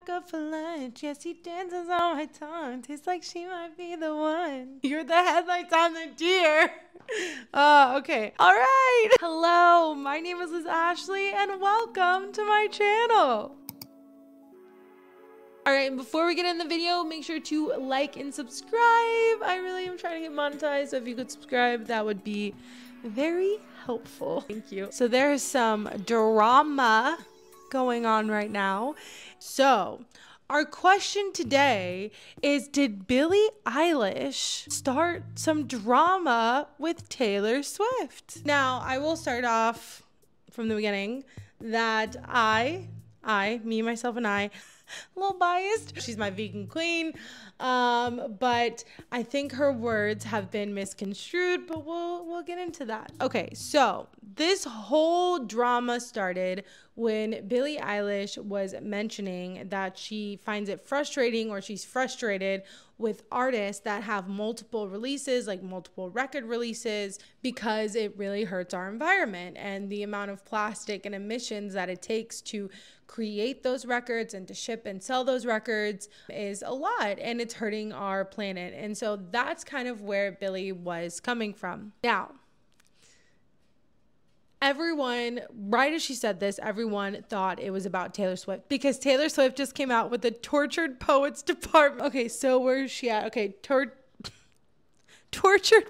go for lunch. Yes, he dances on my tongue. Tastes like she might be the one. You're the headlights on the deer. Okay. All right. Hello, my name is Liz Ashley, and welcome to my channel. All right, and before we get in the video, make sure to like and subscribe. I really am trying to get monetized, so if you could subscribe, that would be very helpful. Thank you. So there's some drama going on right now. So our question today is, did Billie Eilish start some drama with Taylor Swift? Now, I will start off from the beginning that me, myself, and I, a little biased. She's my vegan queen, but I think her words have been misconstrued, but we'll get into that. Okay, so this whole drama started when Billie Eilish was mentioning that she finds it frustrating, or she's frustrated with artists that have multiple releases, like multiple record releases, because it really hurts our environment, and the amount of plastic and emissions that it takes to create those records and to ship and sell those records is a lot, and it's hurting our planet. And so that's kind of where Billie was coming from. Now, everyone, right as she said this, everyone thought it was about Taylor Swift, because Taylor Swift just came out with the Tortured Poets Department. Okay, so where's she at? Okay, Tortured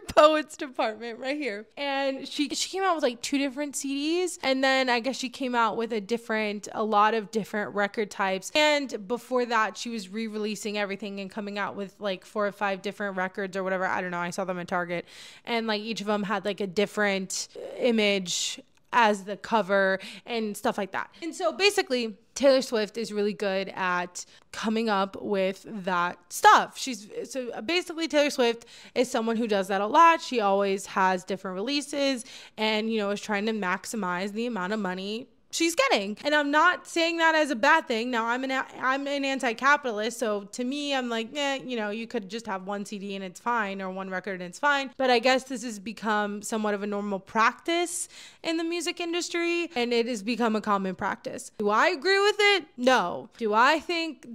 Poets Department right here. And she came out with like 2 different CDs, and then I guess she came out with a lot of different record types. And before that, she was re-releasing everything and coming out with like 4 or 5 different records or whatever. I don't know. I saw them at Target, and like each of them had like a different image as the cover and stuff like that. And so basically, Taylor Swift is really good at coming up with that stuff. So basically Taylor Swift is someone who does that a lot. She always has different releases and, you know, is trying to maximize the amount of money she's getting. And I'm not saying that as a bad thing. Now, I'm an anti-capitalist, so to me, I'm like, you know, you could just have 1 CD and it's fine, or 1 record and it's fine. But I guess this has become somewhat of a normal practice in the music industry, and it has become a common practice. Do I agree with it? No. Do I think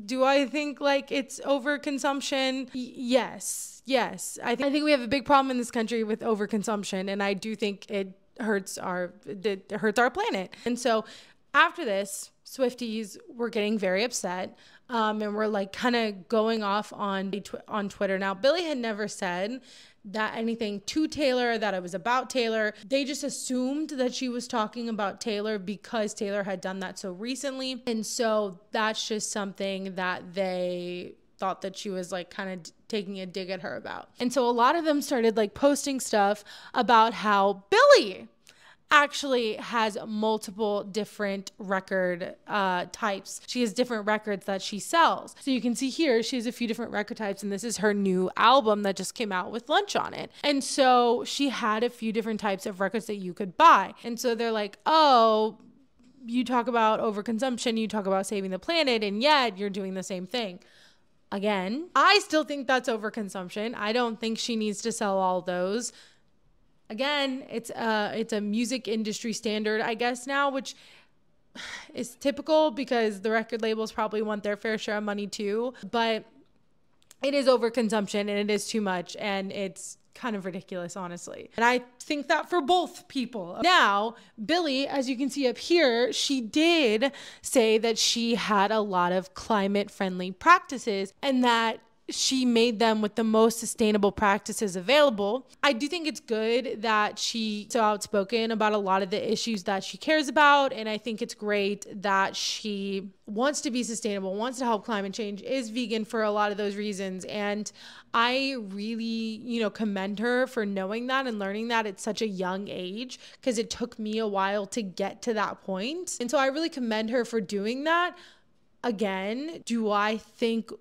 like it's overconsumption? Yes. I think we have a big problem in this country with overconsumption, and I do think it hurts our planet. And so after this, Swifties were getting very upset, and were like kind of going off on Twitter. Now, Billie had never said that anything to Taylor, that it was about Taylor. They just assumed that she was talking about Taylor because Taylor had done that so recently. And so that's just something that they thought that she was like kind of taking a dig at her about. And so a lot of them started like posting stuff about how Billie actually has multiple different record types. She has different records that she sells. So you can see here, she has a few different record types, and this is her new album that just came out with Lunch on it. And so she had a few different types of records that you could buy. And so they're like, oh, you talk about overconsumption, you talk about saving the planet, and yet you're doing the same thing. Again, I still think that's overconsumption. I don't think she needs to sell all those. Again, it's a music industry standard, I guess, now, which is typical because the record labels probably want their fair share of money too. But it is overconsumption, and it is too much, and it's kind of ridiculous, honestly. And I think that for both people. Now, Billie, as you can see up here, she did say that she had a lot of climate-friendly practices, and that she made them with the most sustainable practices available. I do think it's good that she's so outspoken about a lot of the issues that she cares about, and I think it's great that she wants to be sustainable, wants to help climate change, is vegan for a lot of those reasons. And I really, you know, commend her for knowing that and learning that at such a young age, because it took me a while to get to that point. And so I really commend her for doing that. Again, do I think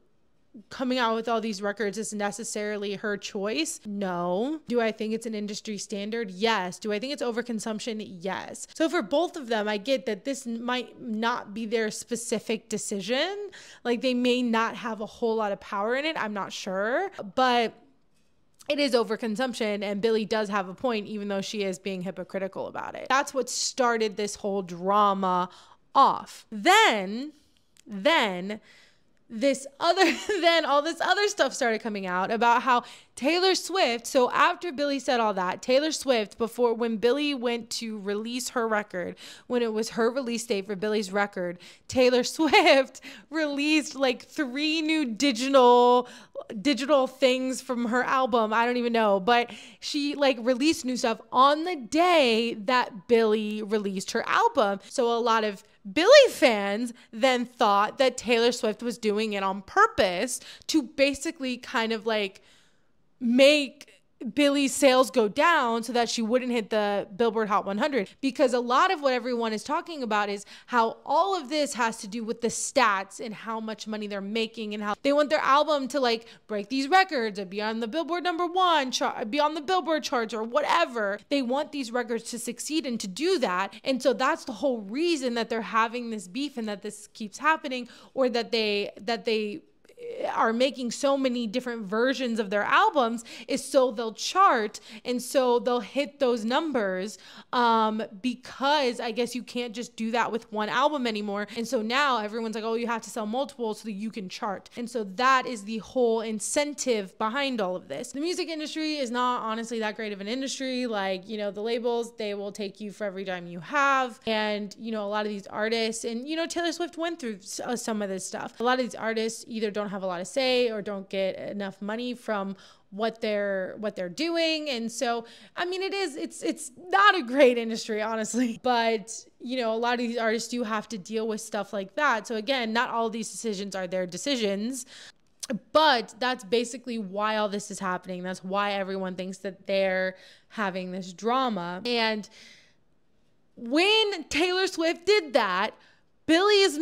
coming out with all these records is necessarily her choice? No. Do I think it's an industry standard? Yes. Do I think it's overconsumption? Yes. So for both of them, I get that this might not be their specific decision. Like, they may not have a whole lot of power in it. I'm not sure. But it is overconsumption, and Billie does have a point, even though she is being hypocritical about it. That's what started this whole drama off. Then then all this other stuff started coming out about how Taylor Swift, so after Billie said all that, Taylor Swift, when Billie went to release her record, when it was her release date for Billie's record, Taylor Swift released like 3 new digital things from her album. I don't even know, but she like released new stuff on the day that Billie released her album. So a lot of Billie fans then thought that Taylor Swift was doing it on purpose to basically kind of like make Billie's sales go down so that she wouldn't hit the Billboard Hot 100, because a lot of what everyone is talking about is how all of this has to do with the stats and how much money they're making and how they want their album to like break these records or be on the Billboard #1 chart, be on the Billboard charts or whatever. They want these records to succeed and to do that. And so that's the whole reason that they're having this beef and that this keeps happening, or that they are making so many different versions of their albums, is so they'll chart and so they'll hit those numbers, because I guess you can't just do that with one album anymore. And so now everyone's like, oh, you have to sell multiple so that you can chart. And so that is the whole incentive behind all of this. The music industry is not honestly that great of an industry. Like, you know, the labels, they will take you for every dime you have. And, you know, a lot of these artists, and, you know, Taylor Swift went through some of this stuff. A lot of these artists either don't have a lot to say or don't get enough money from what they're doing. And so, I mean, it's not a great industry, honestly, but you know, a lot of these artists do have to deal with stuff like that. So again, not all of these decisions are their decisions, but that's basically why all this is happening. That's why everyone thinks that they're having this drama. And when Taylor Swift did that, Billie's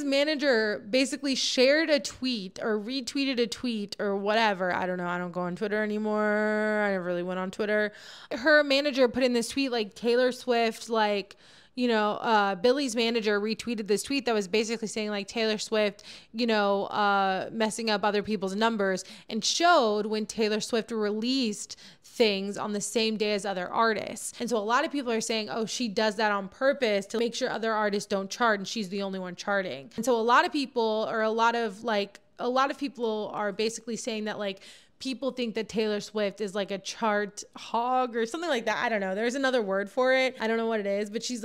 manager basically shared a tweet or retweeted a tweet or whatever. I don't know. I don't go on Twitter anymore. I never really went on Twitter. Her manager put in this tweet like Taylor Swift, like, you know, Billie's manager retweeted this tweet that was basically saying like Taylor Swift, you know, messing up other people's numbers, and showed when Taylor Swift released things on the same day as other artists. And so a lot of people are saying, oh, she does that on purpose to make sure other artists don't chart and she's the only one charting. And so a lot of people are basically saying that like people think that Taylor Swift is like a chart hog or something like that. I don't know. There's another word for it. I don't know what it is, but she's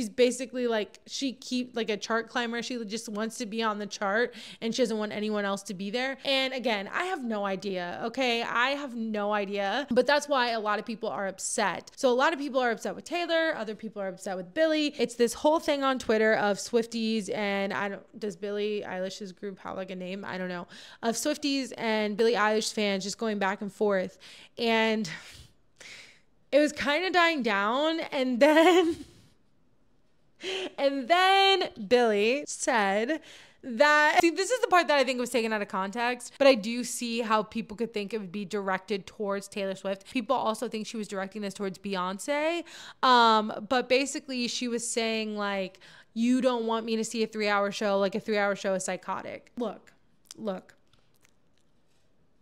basically like, she keep like a chart climber. She just wants to be on the chart and she doesn't want anyone else to be there. And again, I have no idea. Okay. I have no idea, but that's why a lot of people are upset. So a lot of people are upset with Taylor. Other people are upset with Billie. It's this whole thing on Twitter of Swifties and does Billie Eilish's group have like a name? I don't know. Of Swifties and Billie Eilish fans just going back and forth, and it was kind of dying down, and then Billie said that, see, this is the part that I think was taken out of context, but I do see how people could think it would be directed towards Taylor Swift. People also think she was directing this towards Beyonce, but basically she was saying like, you don't want me to see a 3-hour show, like a 3-hour show is psychotic. Look,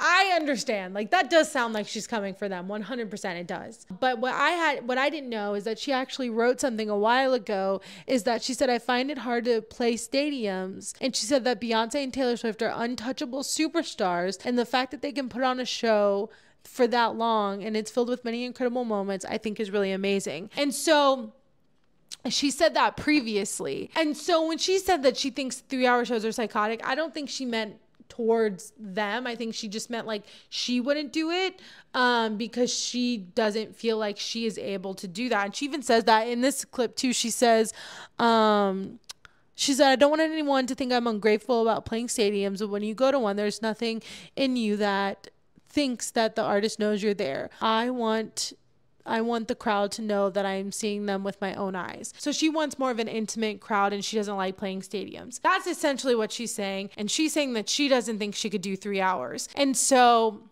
I understand, like that does sound like she's coming for them. 100% it does. But what I didn't know is that she actually wrote something a while ago, is that she said, I find it hard to play stadiums. And she said that Beyonce and Taylor Swift are untouchable superstars. And the fact that they can put on a show for that long and it's filled with many incredible moments, I think is really amazing. And so she said that previously. And so when she said that she thinks 3-hour shows are psychotic, I don't think she meant towards them. I think she just meant like she wouldn't do it because she doesn't feel like she is able to do that. And she even says that in this clip too. She said, I don't want anyone to think I'm ungrateful about playing stadiums, but when you go to one, there's nothing in you that thinks that the artist knows you're there. I want the crowd to know that I'm seeing them with my own eyes. So she wants more of an intimate crowd and she doesn't like playing stadiums. That's essentially what she's saying. And she's saying that she doesn't think she could do 3 hours. And so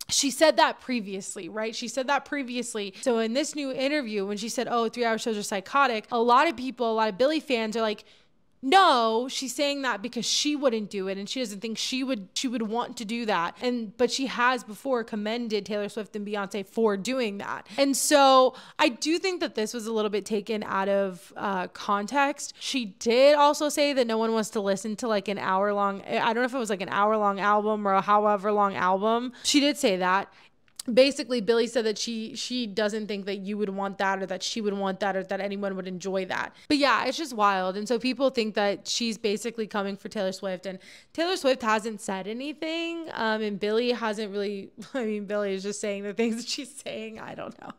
she said that previously, right? She said that previously. So in this new interview, when she said, oh, 3-hour shows are psychotic, a lot of Billie fans are like, no, she's saying that because she wouldn't do it and she doesn't think she would want to do that. But she has before commended Taylor Swift and Beyonce for doing that. And so I do think that this was a little bit taken out of context. She did also say that no one wants to listen to like an hour long, I don't know if it was like an hour long album or a however long album. She did say that. Basically, Billie said that she doesn't think that you would want that, or that she would want that, or that anyone would enjoy that. But yeah, it's just wild. And so people think that she's basically coming for Taylor Swift, and Taylor Swift hasn't said anything. And Billie hasn't really, I mean, Billie is just saying the things that she's saying. I don't know.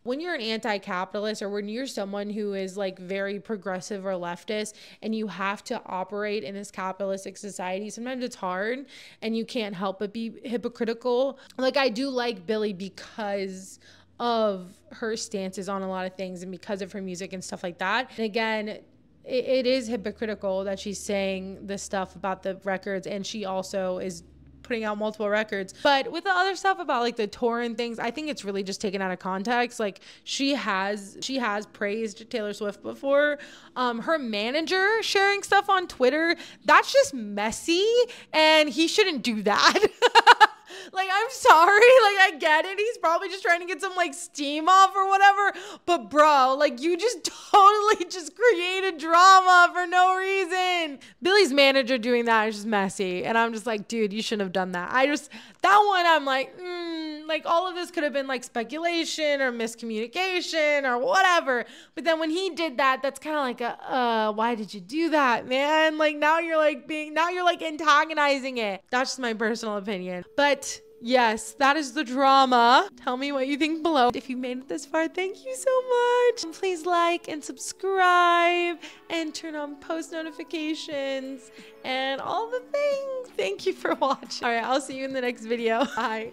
When you're an anti-capitalist, or when you're someone who is like very progressive or leftist and you have to operate in this capitalistic society, sometimes it's hard and you can't help but be hypocritical. Like, I do like Billie because of her stances on a lot of things and because of her music and stuff like that. And again, it is hypocritical that she's saying this stuff about the records, and she also is putting out multiple records. But with the other stuff about like the tour and things, I think it's really just taken out of context. Like, she has praised Taylor Swift before. Her manager sharing stuff on Twitter, that's just messy, and he shouldn't do that. Like, I'm sorry, like, I get it. He's probably just trying to get some like steam off or whatever. But bro, like, you just totally just created drama for no reason. Billie's manager doing that is just messy. And I'm just like, dude, you shouldn't have done that. That one, I'm like, like, all of this could have been like speculation or miscommunication or whatever. But then when he did that, that's kind of like why did you do that, man? Like, now you're like antagonizing it. That's just my personal opinion. But yes, that is the drama. Tell me what you think below. If you made it this far, thank you so much. And please like and subscribe and turn on post notifications and all the things. Thank you for watching. All right, I'll see you in the next video. Bye.